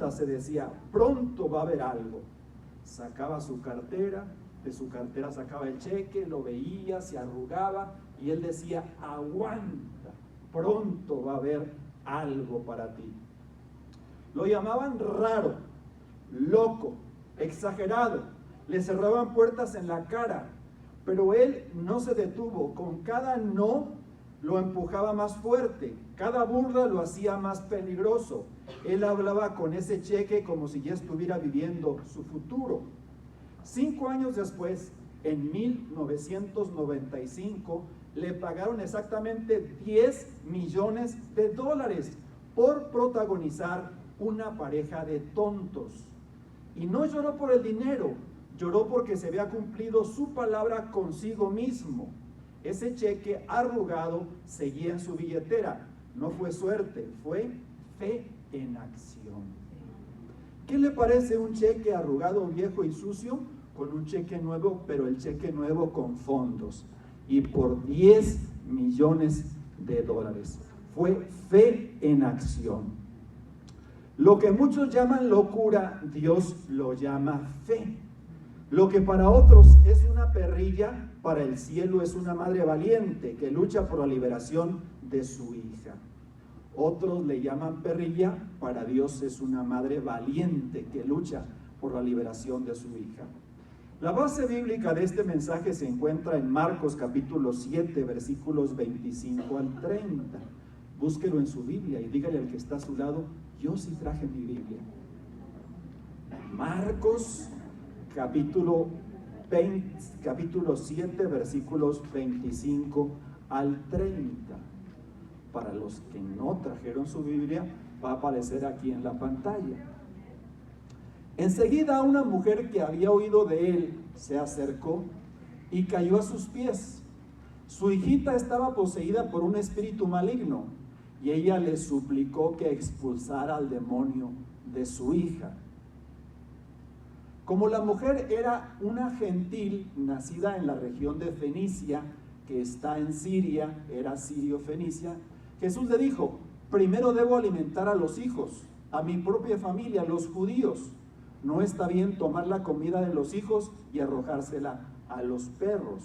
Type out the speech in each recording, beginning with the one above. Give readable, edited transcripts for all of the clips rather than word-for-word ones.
nada se decía, pronto va a haber algo. Sacaba su cartera, de su cartera sacaba el cheque, lo veía, se arrugaba y él decía, aguanta, pronto va a haber algo para ti. Lo llamaban raro, loco, exagerado, le cerraban puertas en la cara, pero él no se detuvo. Con cada no lo empujaba más fuerte, cada burla lo hacía más peligroso. Él hablaba con ese cheque como si ya estuviera viviendo su futuro. 5 años después, en 1995, le pagaron exactamente $10 millones por protagonizar una pareja de tontos. Y no lloró por el dinero, lloró porque se había cumplido su palabra consigo mismo. Ese cheque arrugado seguía en su billetera. No fue suerte, fue fe en acción. ¿Qué le parece un cheque arrugado, viejo y sucio, con un cheque nuevo, pero el cheque nuevo con fondos? Y por $10 millones. Fue fe en acción. Lo que muchos llaman locura, Dios lo llama fe. Lo que para otros es una perrilla, para el cielo es una madre valiente que lucha por la liberación de su hija. Otros le llaman perrilla, para Dios es una madre valiente que lucha por la liberación de su hija. La base bíblica de este mensaje se encuentra en Marcos capítulo 7, versículos 25 al 30. Búsquelo en su Biblia y dígale al que está a su lado, yo sí traje mi Biblia. Marcos capítulo 7, versículos 25 al 30. Para los que no trajeron su Biblia, va a aparecer aquí en la pantalla. Enseguida una mujer que había oído de él se acercó y cayó a sus pies. Su hijita estaba poseída por un espíritu maligno y ella le suplicó que expulsara al demonio de su hija. Como la mujer era una gentil nacida en la región de Fenicia, que está en Siria, era sirio-fenicia, Jesús le dijo, primero debo alimentar a los hijos, a mi propia familia, los judíos. No está bien tomar la comida de los hijos y arrojársela a los perros.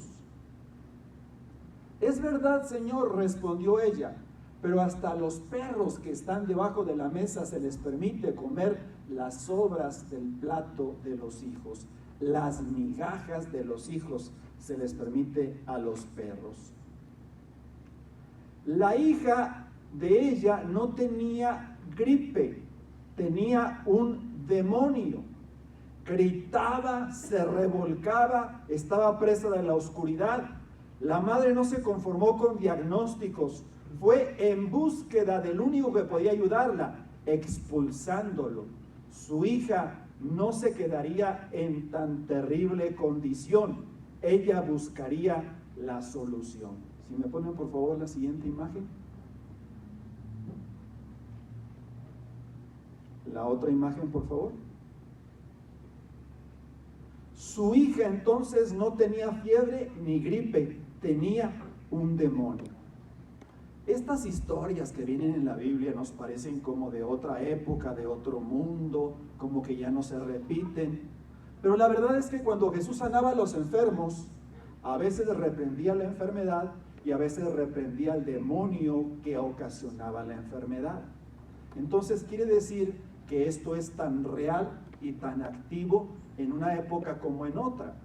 Es verdad, Señor, respondió ella, pero hasta a los perros que están debajo de la mesa se les permite comer las sobras del plato de los hijos. Las migajas de los hijos se les permite a los perros. La hija de ella no tenía gripe, tenía un demonio. Gritaba, se revolcaba, estaba presa de la oscuridad. La madre no se conformó con diagnósticos, fue en búsqueda del único que podía ayudarla, expulsándolo. Su hija no se quedaría en tan terrible condición, ella buscaría la solución. Si me ponen por favor la siguiente imagen. La otra imagen, por favor. Su hija entonces no tenía fiebre ni gripe, tenía un demonio. Estas historias que vienen en la Biblia nos parecen como de otra época, de otro mundo, como que ya no se repiten. Pero la verdad es que cuando Jesús sanaba a los enfermos, a veces reprendía la enfermedad y a veces reprendía al demonio que ocasionaba la enfermedad. Entonces quiere decir que esto es tan real y tan activo en una época como en otra,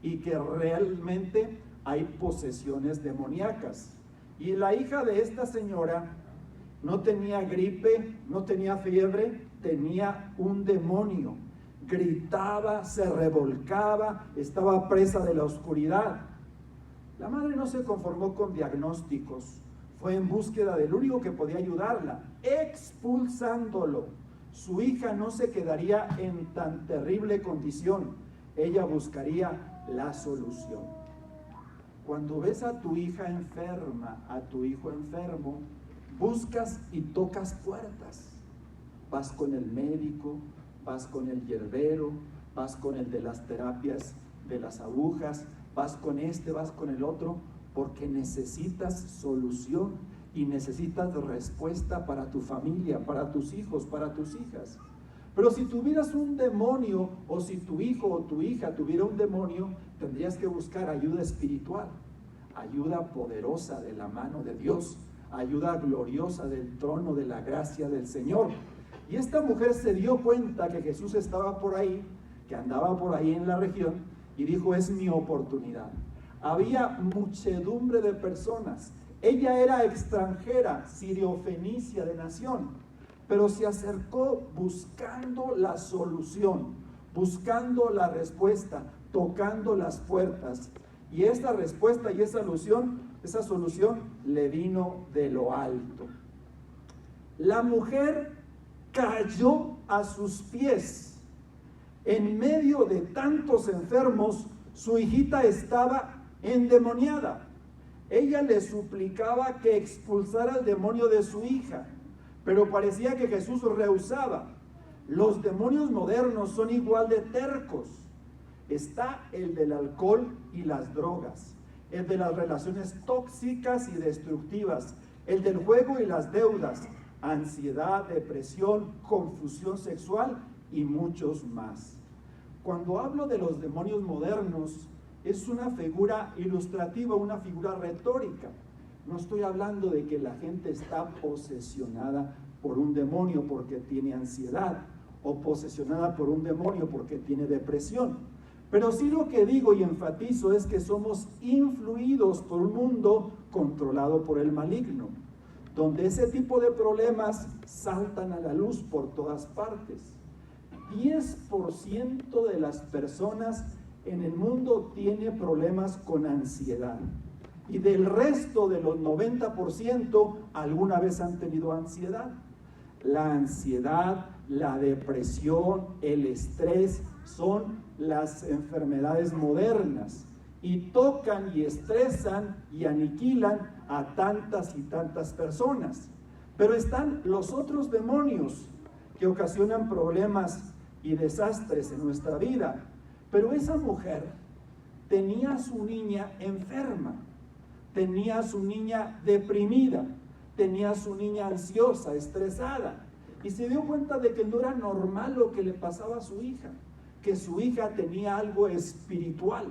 y que realmente hay posesiones demoníacas. Y la hija de esta señora no tenía gripe, no tenía fiebre, tenía un demonio. Gritaba, se revolcaba, estaba presa de la oscuridad. La madre no se conformó con diagnósticos, fue en búsqueda del único que podía ayudarla, expulsándolo. Su hija no se quedaría en tan terrible condición, ella buscaría la solución. Cuando ves a tu hija enferma, a tu hijo enfermo, buscas y tocas puertas. Vas con el médico, vas con el hierbero, vas con el de las terapias de las agujas, vas con este, vas con el otro, porque necesitas solución y necesitas respuesta para tu familia, para tus hijos, para tus hijas. Pero si tuvieras un demonio, o si tu hijo o tu hija tuviera un demonio, tendrías que buscar ayuda espiritual, ayuda poderosa de la mano de Dios, ayuda gloriosa del trono de la gracia del Señor. Y esta mujer se dio cuenta que Jesús estaba por ahí, que andaba por ahí en la región, y dijo: es mi oportunidad. Había muchedumbre de personas. Ella era extranjera, sirio-fenicia de nación, pero se acercó buscando la solución, buscando la respuesta, tocando las puertas. Y esta respuesta y esa solución le vino de lo alto. La mujer cayó a sus pies. En medio de tantos enfermos, su hijita estaba endemoniada. Ella le suplicaba que expulsara el demonio de su hija, pero parecía que Jesús rehusaba. Los demonios modernos son igual de tercos. Está el del alcohol y las drogas, el de las relaciones tóxicas y destructivas, el del juego y las deudas, ansiedad, depresión, confusión sexual y muchos más. Cuando hablo de los demonios modernos, es una figura ilustrativa, una figura retórica. No estoy hablando de que la gente está posesionada por un demonio porque tiene ansiedad, o posesionada por un demonio porque tiene depresión. Pero sí lo que digo y enfatizo es que somos influidos por un mundo controlado por el maligno, donde ese tipo de problemas saltan a la luz por todas partes. 10% de las personas en el mundo tiene problemas con ansiedad. Y del resto de los 90%, alguna vez han tenido ansiedad. La ansiedad, la depresión, el estrés son las enfermedades modernas y tocan y estresan y aniquilan a tantas y tantas personas. Pero están los otros demonios que ocasionan problemas y desastres en nuestra vida. Pero esa mujer tenía a su niña enferma, tenía a su niña deprimida, tenía a su niña ansiosa, estresada, y se dio cuenta de que no era normal lo que le pasaba a su hija, que su hija tenía algo espiritual,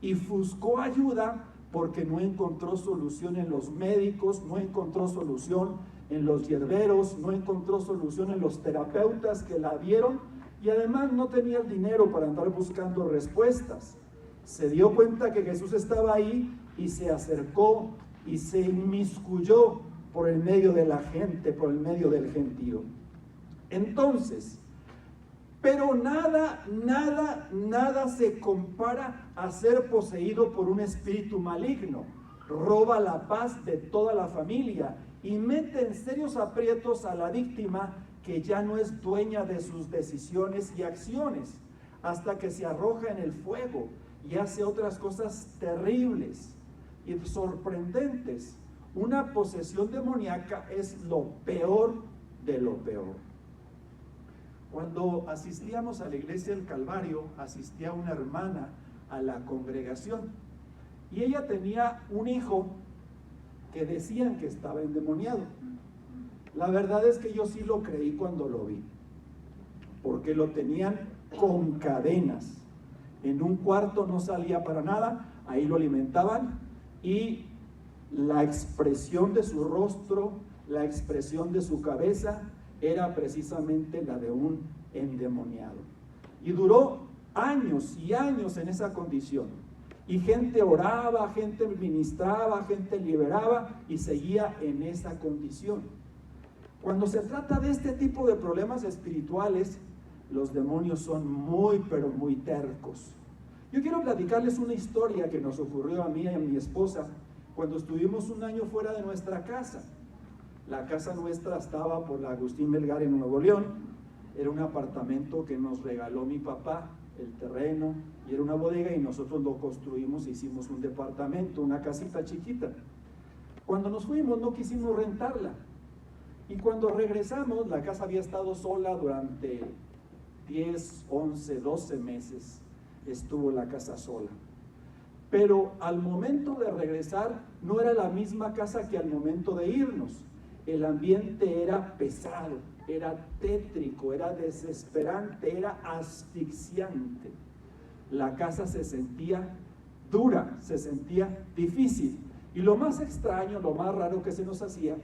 y buscó ayuda porque no encontró solución en los médicos, no encontró solución en los hierberos, no encontró solución en los terapeutas que la vieron, y además no tenía el dinero para andar buscando respuestas. Se dio cuenta que Jesús estaba ahí y se acercó y se inmiscuyó por el medio de la gente, por el medio del gentío. Entonces, pero nada se compara a ser poseído por un espíritu maligno. Roba la paz de toda la familia y mete en serios aprietos a la víctima, que ya no es dueña de sus decisiones y acciones, hasta que se arroja en el fuego y hace otras cosas terribles y sorprendentes. Una posesión demoníaca es lo peor de lo peor. Cuando asistíamos a la iglesia del Calvario, asistía una hermana a la congregación y ella tenía un hijo que decían que estaba endemoniado. La verdad es que yo sí lo creí cuando lo vi, porque lo tenían con cadenas. En un cuarto no salía para nada, ahí lo alimentaban, y la expresión de su rostro, la expresión de su cabeza era precisamente la de un endemoniado. Y duró años y años en esa condición. Y gente oraba, gente ministraba, gente liberaba y seguía en esa condición. Cuando se trata de este tipo de problemas espirituales, los demonios son muy, pero muy tercos. Yo quiero platicarles una historia que nos ocurrió a mí y a mi esposa cuando estuvimos un año fuera de nuestra casa. La casa nuestra estaba por la Agustín Melgar en Nuevo León. Era un apartamento que nos regaló mi papá, el terreno, y era una bodega, y nosotros lo construimos, hicimos un departamento, una casita chiquita. Cuando nos fuimos no quisimos rentarla. Y cuando regresamos, la casa había estado sola durante 10, 11, 12 meses. Estuvo la casa sola. Pero al momento de regresar, no era la misma casa que al momento de irnos. El ambiente era pesado, era tétrico, era desesperante, era asfixiante. La casa se sentía dura, se sentía difícil. Y lo más extraño, lo más raro que se nos hacía,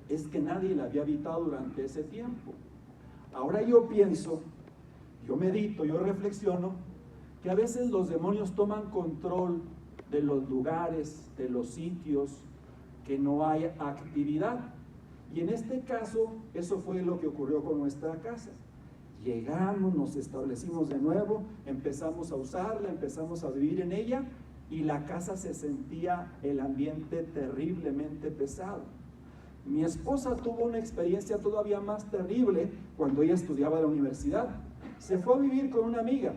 es que nadie la había habitado durante ese tiempo. Ahora yo pienso, yo medito, yo reflexiono, que a veces los demonios toman control de los lugares, de los sitios, que no hay actividad. Y en este caso, eso fue lo que ocurrió con nuestra casa. Llegamos, nos establecimos de nuevo, empezamos a usarla, empezamos a vivir en ella, y la casa se sentía el ambiente terriblemente pesado. Mi esposa tuvo una experiencia todavía más terrible cuando ella estudiaba en la universidad. Se fue a vivir con una amiga,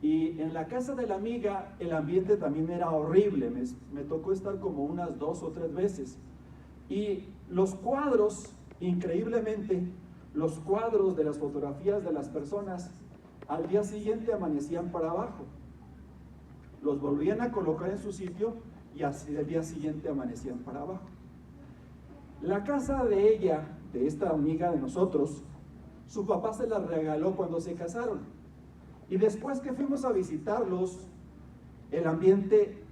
y en la casa de la amiga el ambiente también era horrible. Me tocó estar como unas 2 o 3 veces, y los cuadros, increíblemente, los cuadros de las fotografías de las personas al día siguiente amanecían para abajo. Los volvían a colocar en su sitio y así al día siguiente amanecían para abajo. La casa de ella, de esta amiga de nosotros, su papá se la regaló cuando se casaron. Y después que fuimos a visitarlos, el ambiente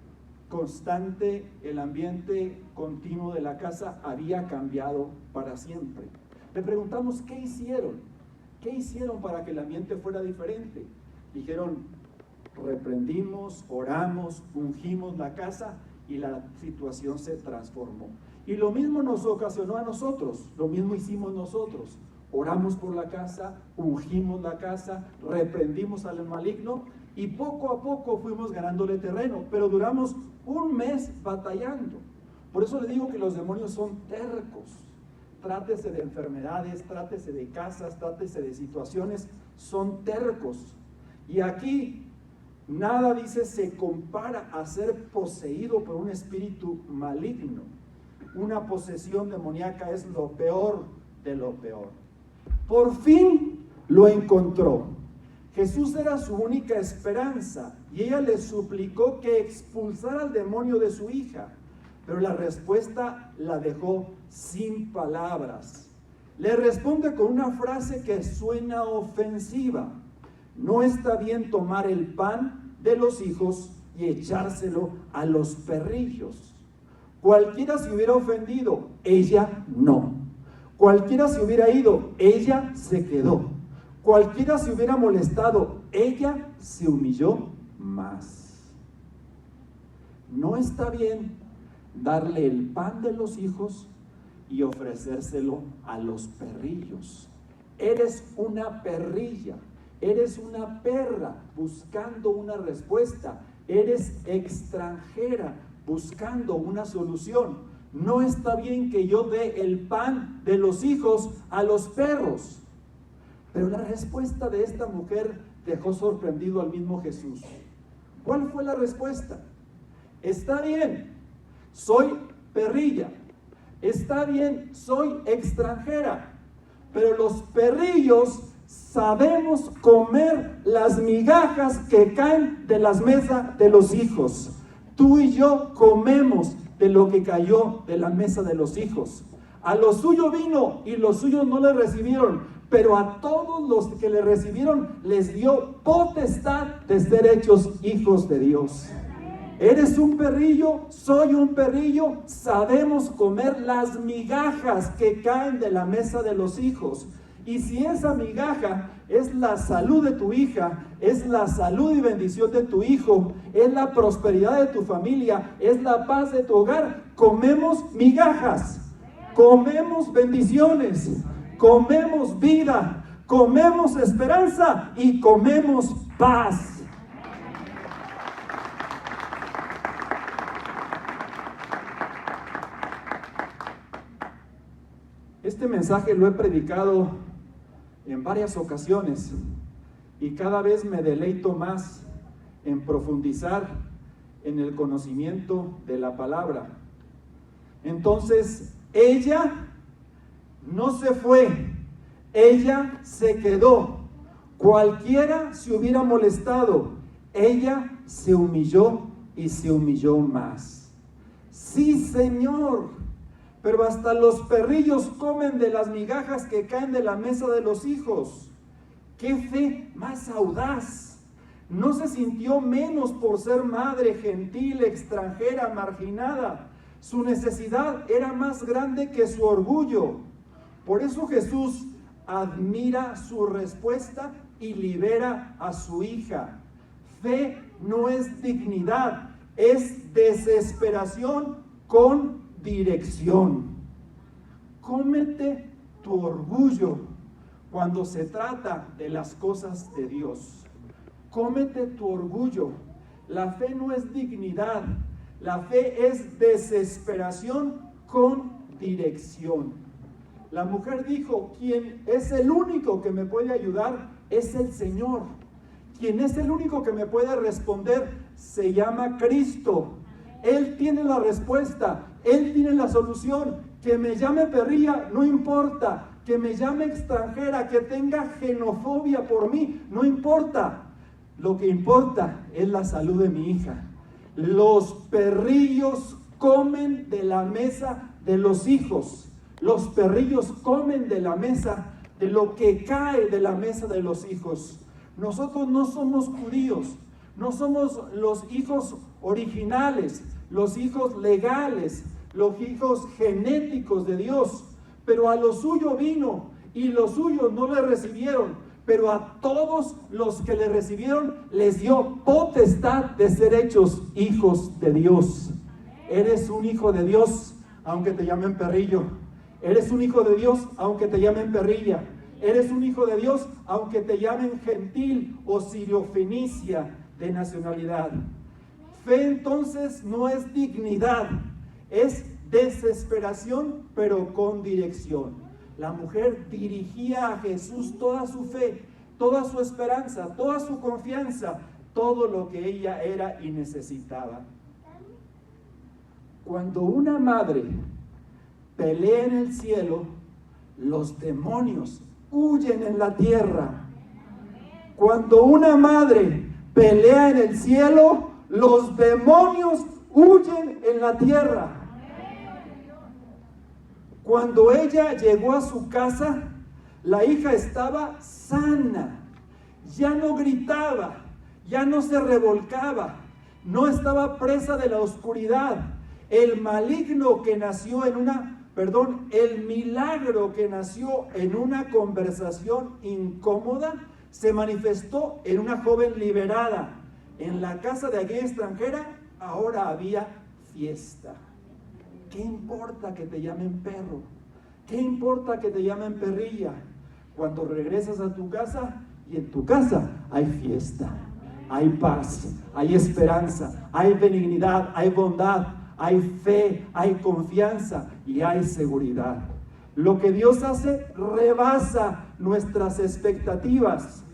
constante, el ambiente continuo de la casa había cambiado para siempre. Le preguntamos, ¿qué hicieron? ¿Qué hicieron para que el ambiente fuera diferente? Dijeron, reprendimos, oramos, ungimos la casa y la situación se transformó. Y lo mismo nos ocasionó a nosotros, lo mismo hicimos nosotros. Oramos por la casa, ungimos la casa, reprendimos al maligno y poco a poco fuimos ganándole terreno, pero duramos 1 mes batallando. Por eso le digo que los demonios son tercos. Trátese de enfermedades, trátese de casas, trátese de situaciones, son tercos. Y aquí nada, dice, se compara a ser poseído por un espíritu maligno. Una posesión demoníaca es lo peor de lo peor. Por fin lo encontró. Jesús era su única esperanza y ella le suplicó que expulsara al demonio de su hija, pero la respuesta la dejó sin palabras. Le responde con una frase que suena ofensiva: no está bien tomar el pan de los hijos y echárselo a los perrillos. Cualquiera se hubiera ofendido, ella no. Cualquiera se hubiera ido, ella se quedó. Cualquiera se hubiera molestado, ella se humilló más. No está bien darle el pan de los hijos y ofrecérselo a los perrillos. Eres una perrilla, eres una perra buscando una respuesta, eres extranjera buscando una solución. No está bien que yo dé el pan de los hijos a los perros. Pero la respuesta de esta mujer dejó sorprendido al mismo Jesús. ¿Cuál fue la respuesta? Está bien, soy perrilla. Está bien, soy extranjera. Pero los perrillos sabemos comer las migajas que caen de las mesas de los hijos. Tú y yo comemos de lo que cayó de la mesa de los hijos. A lo suyo vino y los suyos no le recibieron, pero a todos los que le recibieron les dio potestad de ser hechos hijos de Dios. Eres un perrillo, soy un perrillo, sabemos comer las migajas que caen de la mesa de los hijos. Y si esa migaja es la salud de tu hija, es la salud y bendición de tu hijo, es la prosperidad de tu familia, es la paz de tu hogar, comemos migajas, comemos bendiciones, comemos vida, comemos esperanza y comemos paz. Este mensaje lo he predicado en varias ocasiones y cada vez me deleito más en profundizar en el conocimiento de la palabra. Entonces, ella no se fue, ella se quedó. Cualquiera se hubiera molestado, ella se humilló y se humilló más. Sí, Señor, pero hasta los perrillos comen de las migajas que caen de la mesa de los hijos. ¡Qué fe más audaz! No se sintió menos por ser madre, gentil, extranjera, marginada. Su necesidad era más grande que su orgullo. Por eso Jesús admira su respuesta y libera a su hija. Fe no es dignidad, es desesperación con dirección. Cómete tu orgullo cuando se trata de las cosas de Dios. Cómete tu orgullo. La fe no es dignidad, la fe es desesperación con dirección. La mujer dijo, quien es el único que me puede ayudar es el Señor. Quien es el único que me puede responder se llama Cristo. Él tiene la respuesta, Él tiene la solución. Que me llame perrilla, no importa. Que me llame extranjera, que tenga xenofobia por mí, no importa. Lo que importa es la salud de mi hija. Los perrillos comen de la mesa de los hijos. Los perrillos comen de la mesa, de lo que cae de la mesa de los hijos. Nosotros no somos judíos, no somos los hijos originales, los hijos legales, los hijos genéticos de Dios. Pero a lo suyo vino y los suyos no le recibieron. Pero a todos los que le recibieron les dio potestad de ser hechos hijos de Dios. Eres un hijo de Dios, aunque te llamen perrillo. Eres un hijo de Dios, aunque te llamen perrilla. Eres un hijo de Dios, aunque te llamen gentil o siriofenicia de nacionalidad. Fe entonces no es dignidad, es desesperación, pero con dirección. La mujer dirigía a Jesús toda su fe, toda su esperanza, toda su confianza, todo lo que ella era y necesitaba. Cuando una madre pelea en el cielo, los demonios huyen en la tierra. Cuando una madre pelea en el cielo, los demonios huyen en la tierra. Cuando ella llegó a su casa, la hija estaba sana, ya no gritaba, ya no se revolcaba, no estaba presa de la oscuridad. El milagro que nació en una conversación incómoda se manifestó en una joven liberada. En la casa de aquella extranjera ahora había fiesta. ¿Qué importa que te llamen perro? ¿Qué importa que te llamen perrilla? Cuando regresas a tu casa y en tu casa hay fiesta, hay paz, hay esperanza, hay benignidad, hay bondad, hay fe, hay confianza y hay seguridad. Lo que Dios hace rebasa nuestras expectativas.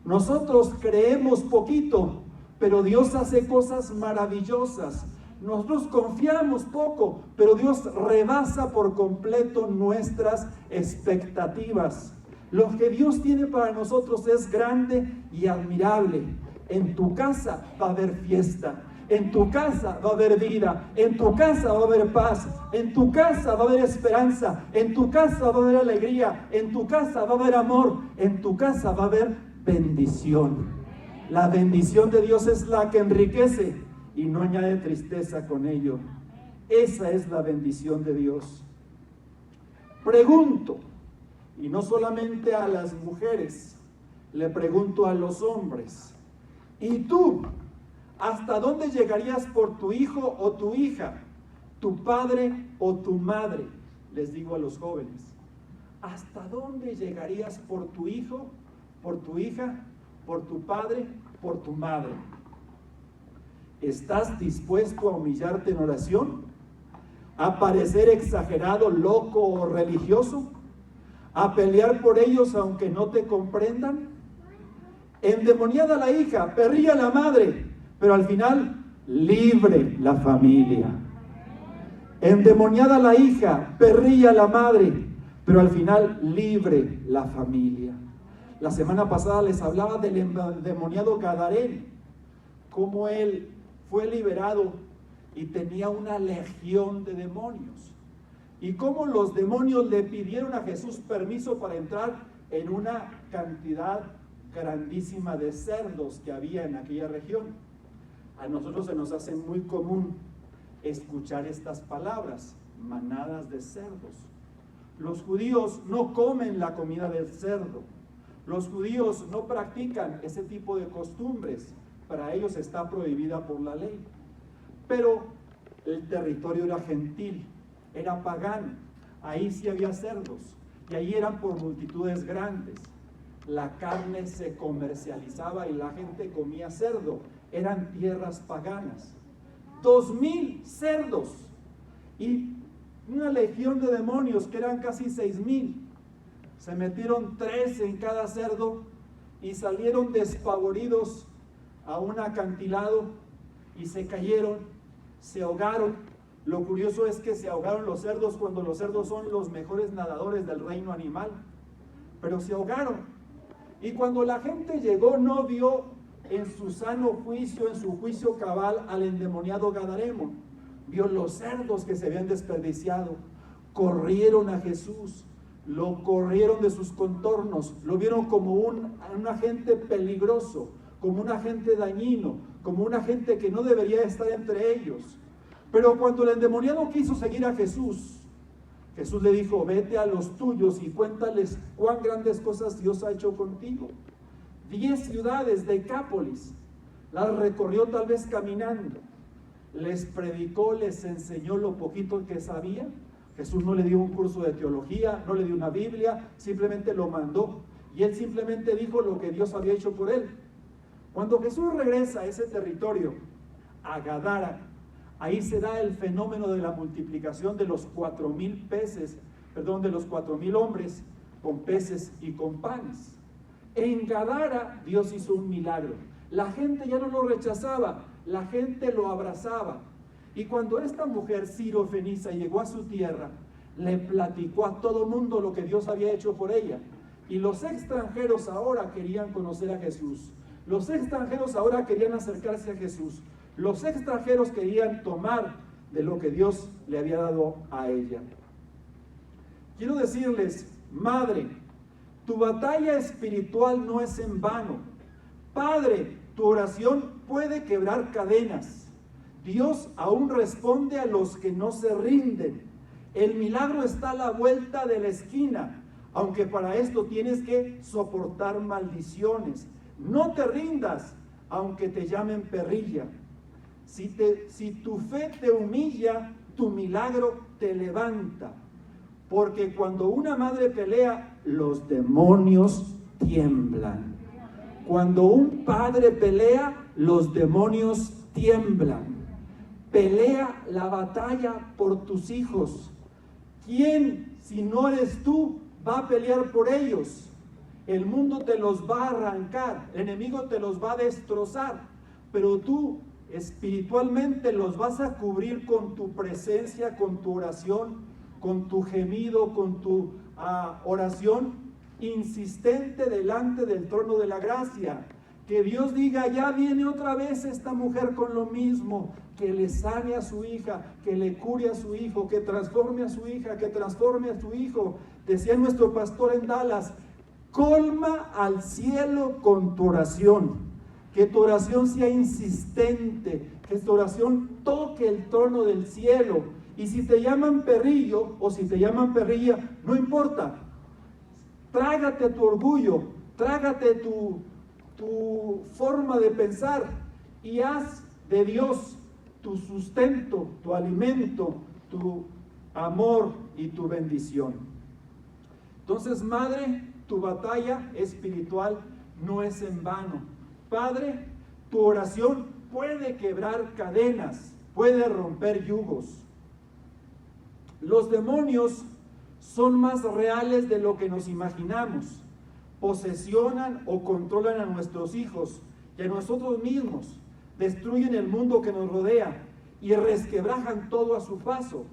Nosotros creemos poquito, pero Dios hace cosas maravillosas. Nosotros confiamos poco, pero Dios rebasa por completo nuestras expectativas. Lo que Dios tiene para nosotros es grande y admirable. En tu casa va a haber fiesta. En tu casa va a haber vida, en tu casa va a haber paz, en tu casa va a haber esperanza, en tu casa va a haber alegría, en tu casa va a haber amor, en tu casa va a haber bendición. La bendición de Dios es la que enriquece y no añade tristeza con ello. Esa es la bendición de Dios. Pregunto, y no solamente a las mujeres, le pregunto a los hombres, ¿y tú? ¿Hasta dónde llegarías por tu hijo o tu hija, tu padre o tu madre? Les digo a los jóvenes, ¿hasta dónde llegarías por tu hijo, por tu hija, por tu padre, por tu madre? ¿Estás dispuesto a humillarte en oración? ¿A parecer exagerado, loco o religioso? ¿A pelear por ellos aunque no te comprendan? Endemoniada la hija, perrilla la madre, pero al final, libre la familia. Endemoniada la hija, perrilla la madre, pero al final, libre la familia. La semana pasada les hablaba del endemoniado Gadareno, cómo él fue liberado y tenía una legión de demonios. y cómo los demonios le pidieron a Jesús permiso para entrar en una cantidad grandísima de cerdos que había en aquella región. A nosotros se nos hace muy común escuchar estas palabras, manadas de cerdos. Los judíos no comen la comida del cerdo. Los judíos no practican ese tipo de costumbres. Para ellos está prohibida por la ley. Pero el territorio era gentil, era pagano. Ahí sí había cerdos. Y ahí eran por multitudes grandes. La carne se comercializaba y la gente comía cerdo. Eran tierras paganas. 2,000 cerdos. Y una legión de demonios que eran casi 6,000. Se metieron 3 en cada cerdo y salieron despavoridos a un acantilado y se cayeron, se ahogaron. Lo curioso es que se ahogaron los cerdos cuando los cerdos son los mejores nadadores del reino animal, pero se ahogaron. Y cuando la gente llegó no vio en su sano juicio, en su juicio cabal, al endemoniado Gadareno. Vio los cerdos que se habían desperdiciado. Corrieron a Jesús, lo corrieron de sus contornos, lo vieron como un agente peligroso, como un agente dañino, como un agente que no debería estar entre ellos. Pero cuando el endemoniado quiso seguir a Jesús, Jesús le dijo: vete a los tuyos y cuéntales cuán grandes cosas Dios ha hecho contigo. 10 ciudades, Decápolis, las recorrió tal vez caminando. Les predicó, les enseñó lo poquito que sabía. Jesús no le dio un curso de teología, no le dio una Biblia, simplemente lo mandó. Y él simplemente dijo lo que Dios había hecho por él. Cuando Jesús regresa a ese territorio, a Gadara, ahí se da el fenómeno de la multiplicación de los 4,000 peces, de los 4,000 hombres con peces y con panes. En Gadara Dios hizo un milagro. La gente ya no lo rechazaba, la gente lo abrazaba. Y cuando esta mujer sirofeniza llegó a su tierra, le platicó a todo mundo lo que Dios había hecho por ella. Y los extranjeros ahora querían conocer a Jesús. Los extranjeros ahora querían acercarse a Jesús. Los extranjeros querían tomar de lo que Dios le había dado a ella. Quiero decirles, madre, tu batalla espiritual no es en vano. Padre, tu oración puede quebrar cadenas. Dios aún responde a los que no se rinden. El milagro está a la vuelta de la esquina, aunque para esto tienes que soportar maldiciones. No te rindas, aunque te llamen perrilla. Si tu fe te humilla, tu milagro te levanta. Porque cuando una madre pelea, los demonios tiemblan. Cuando un padre pelea, los demonios tiemblan. Pelea la batalla por tus hijos. ¿Quién, si no eres tú, va a pelear por ellos? El mundo te los va a arrancar, el enemigo te los va a destrozar, pero tú espiritualmente los vas a cubrir con tu presencia, con tu oración, con tu gemido, con tu oración insistente delante del trono de la gracia. Que Dios diga: ya viene otra vez esta mujer con lo mismo, que le sane a su hija, que le cure a su hijo, que transforme a su hija, que transforme a su hijo. Decía nuestro pastor en Dallas: colma al cielo con tu oración, que tu oración sea insistente, que tu oración toque el trono del cielo. Y si te llaman perrillo o si te llaman perrilla, no importa. Trágate tu orgullo, trágate tu forma de pensar y haz de Dios tu sustento, tu alimento, tu amor y tu bendición. Entonces, madre, tu batalla espiritual no es en vano. Padre, tu oración puede quebrar cadenas, puede romper yugos. Los demonios son más reales de lo que nos imaginamos. Posesionan o controlan a nuestros hijos y a nosotros mismos. Destruyen el mundo que nos rodea y resquebrajan todo a su paso.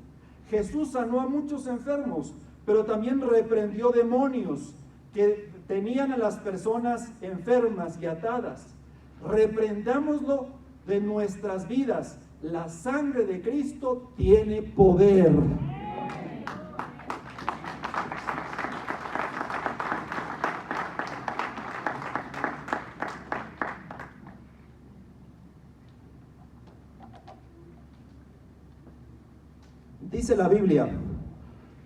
Jesús sanó a muchos enfermos, pero también reprendió demonios que tenían a las personas enfermas y atadas. Reprendámoslo de nuestras vidas. La sangre de Cristo tiene poder. Dice la Biblia,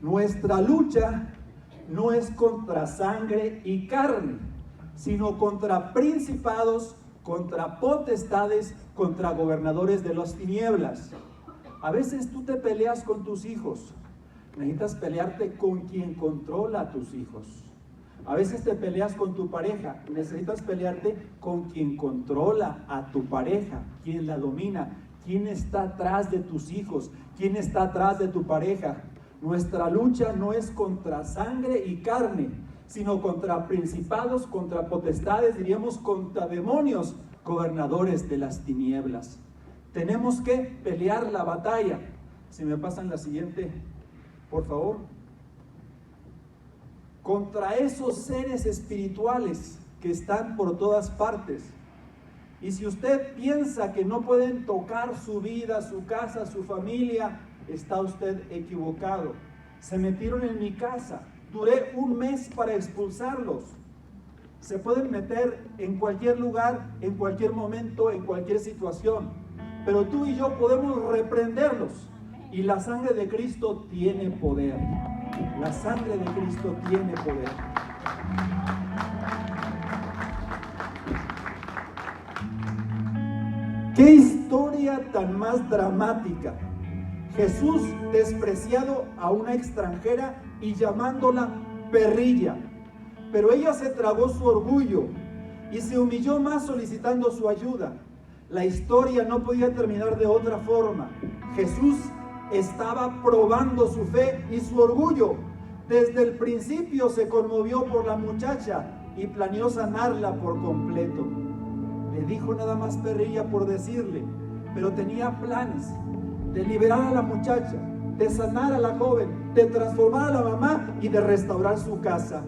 nuestra lucha no es contra sangre y carne, sino contra principados, contra potestades, contra gobernadores de las tinieblas. A veces tú te peleas con tus hijos, necesitas pelearte con quien controla a tus hijos. A veces te peleas con tu pareja, necesitas pelearte con quien controla a tu pareja, quien la domina, quién está atrás de tus hijos, quién está atrás de tu pareja. Nuestra lucha no es contra sangre y carne, sino contra principados, contra potestades, diríamos contra demonios, gobernadores de las tinieblas. Tenemos que pelear la batalla. Si me pasan la siguiente, por favor. Contra esos seres espirituales que están por todas partes. Y si usted piensa que no pueden tocar su vida, su casa, su familia, está usted equivocado. Se metieron en mi casa, duré un mes para expulsarlos. Se pueden meter en cualquier lugar, en cualquier momento, en cualquier situación, pero tú y yo podemos reprenderlos, y la sangre de Cristo tiene poder. La sangre de Cristo tiene poder. ¡Qué historia tan más dramática! Jesús despreciado a una extranjera y llamándola perrilla. Pero ella se tragó su orgullo y se humilló más solicitando su ayuda. La historia no podía terminar de otra forma. Jesús estaba probando su fe y su orgullo. Desde el principio se conmovió por la muchacha y planeó sanarla por completo. Le dijo nada más perrilla por decirle, pero tenía planes de liberar a la muchacha, de sanar a la joven, de transformar a la mamá y de restaurar su casa.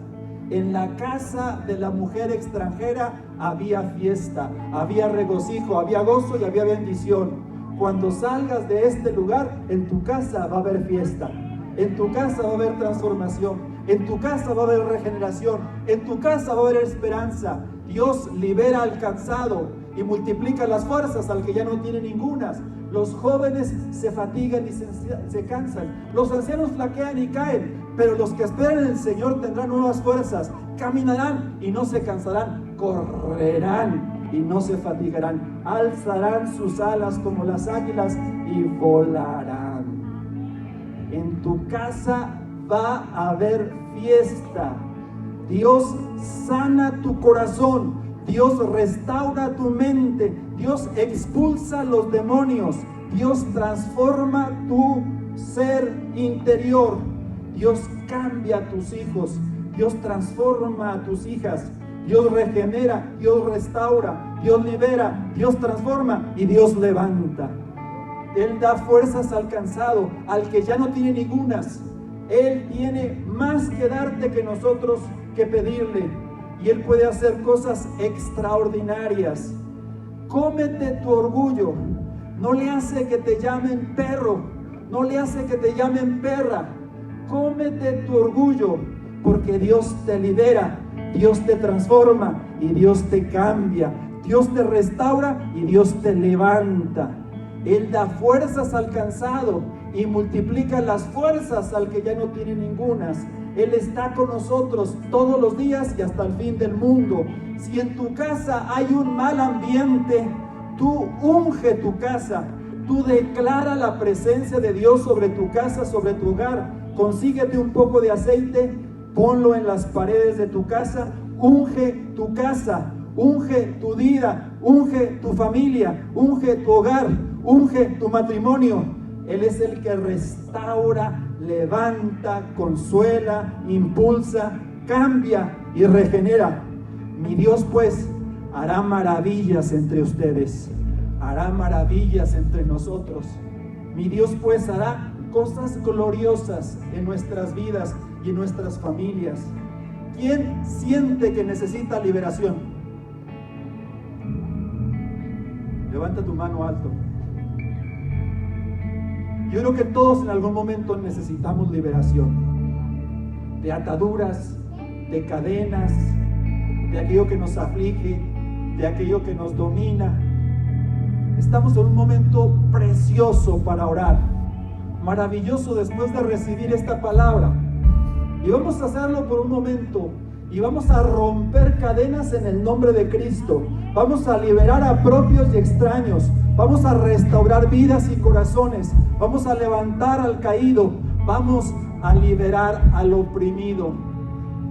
En la casa de la mujer extranjera había fiesta, había regocijo, había gozo y había bendición. Cuando salgas de este lugar, en tu casa va a haber fiesta, en tu casa va a haber transformación, en tu casa va a haber regeneración, en tu casa va a haber esperanza. Dios libera al cansado y multiplica las fuerzas al que ya no tiene ningunas. Los jóvenes se fatigan y se cansan, los ancianos flaquean y caen, pero los que esperan en el Señor tendrán nuevas fuerzas, caminarán y no se cansarán, correrán y no se fatigarán, alzarán sus alas como las águilas y volarán. En tu casa va a haber fiesta. Dios sana tu corazón, Dios restaura tu mente, Dios expulsa los demonios, Dios transforma tu ser interior, Dios cambia a tus hijos, Dios transforma a tus hijas, Dios regenera, Dios restaura, Dios libera, Dios transforma y Dios levanta. Él da fuerzas al cansado, al que ya no tiene ningunas. Él tiene más que darte que nosotros que pedirle, y Él puede hacer cosas extraordinarias. Cómete tu orgullo. No le hace que te llamen perro, no le hace que te llamen perra. Cómete tu orgullo, porque Dios te libera, Dios te transforma y Dios te cambia, Dios te restaura y Dios te levanta. Él da fuerzas al cansado y multiplica las fuerzas al que ya no tiene ningunas. Él está con nosotros todos los días y hasta el fin del mundo. Si en tu casa hay un mal ambiente, tú unge tu casa, tú declara la presencia de Dios sobre tu casa, sobre tu hogar. Consíguete un poco de aceite, ponlo en las paredes de tu casa, unge tu casa, unge tu vida, unge tu familia, unge tu hogar, unge tu matrimonio. Él es el que restaura, levanta, consuela, impulsa, cambia y regenera. Mi Dios pues hará maravillas entre ustedes, hará maravillas entre nosotros. Mi Dios pues hará cosas gloriosas en nuestras vidas y en nuestras familias. ¿Quién siente que necesita liberación? Levanta tu mano alto. Yo creo que todos en algún momento necesitamos liberación de ataduras, de cadenas, de aquello que nos aflige, de aquello que nos domina. Estamos en un momento precioso para orar. maravilloso después de recibir esta palabra. Y vamos a hacerlo por un momento. Y vamos a romper cadenas en el nombre de Cristo. Vamos a liberar a propios y extraños. Vamos a restaurar vidas y corazones. Vamos a levantar al caído. Vamos a liberar al oprimido.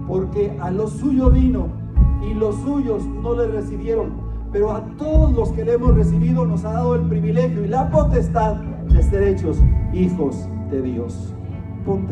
Porque a lo suyo vino y los suyos no le recibieron. Pero a todos los que le hemos recibido nos ha dado el privilegio y la potestad de ser hechos hijos de Dios. Ponte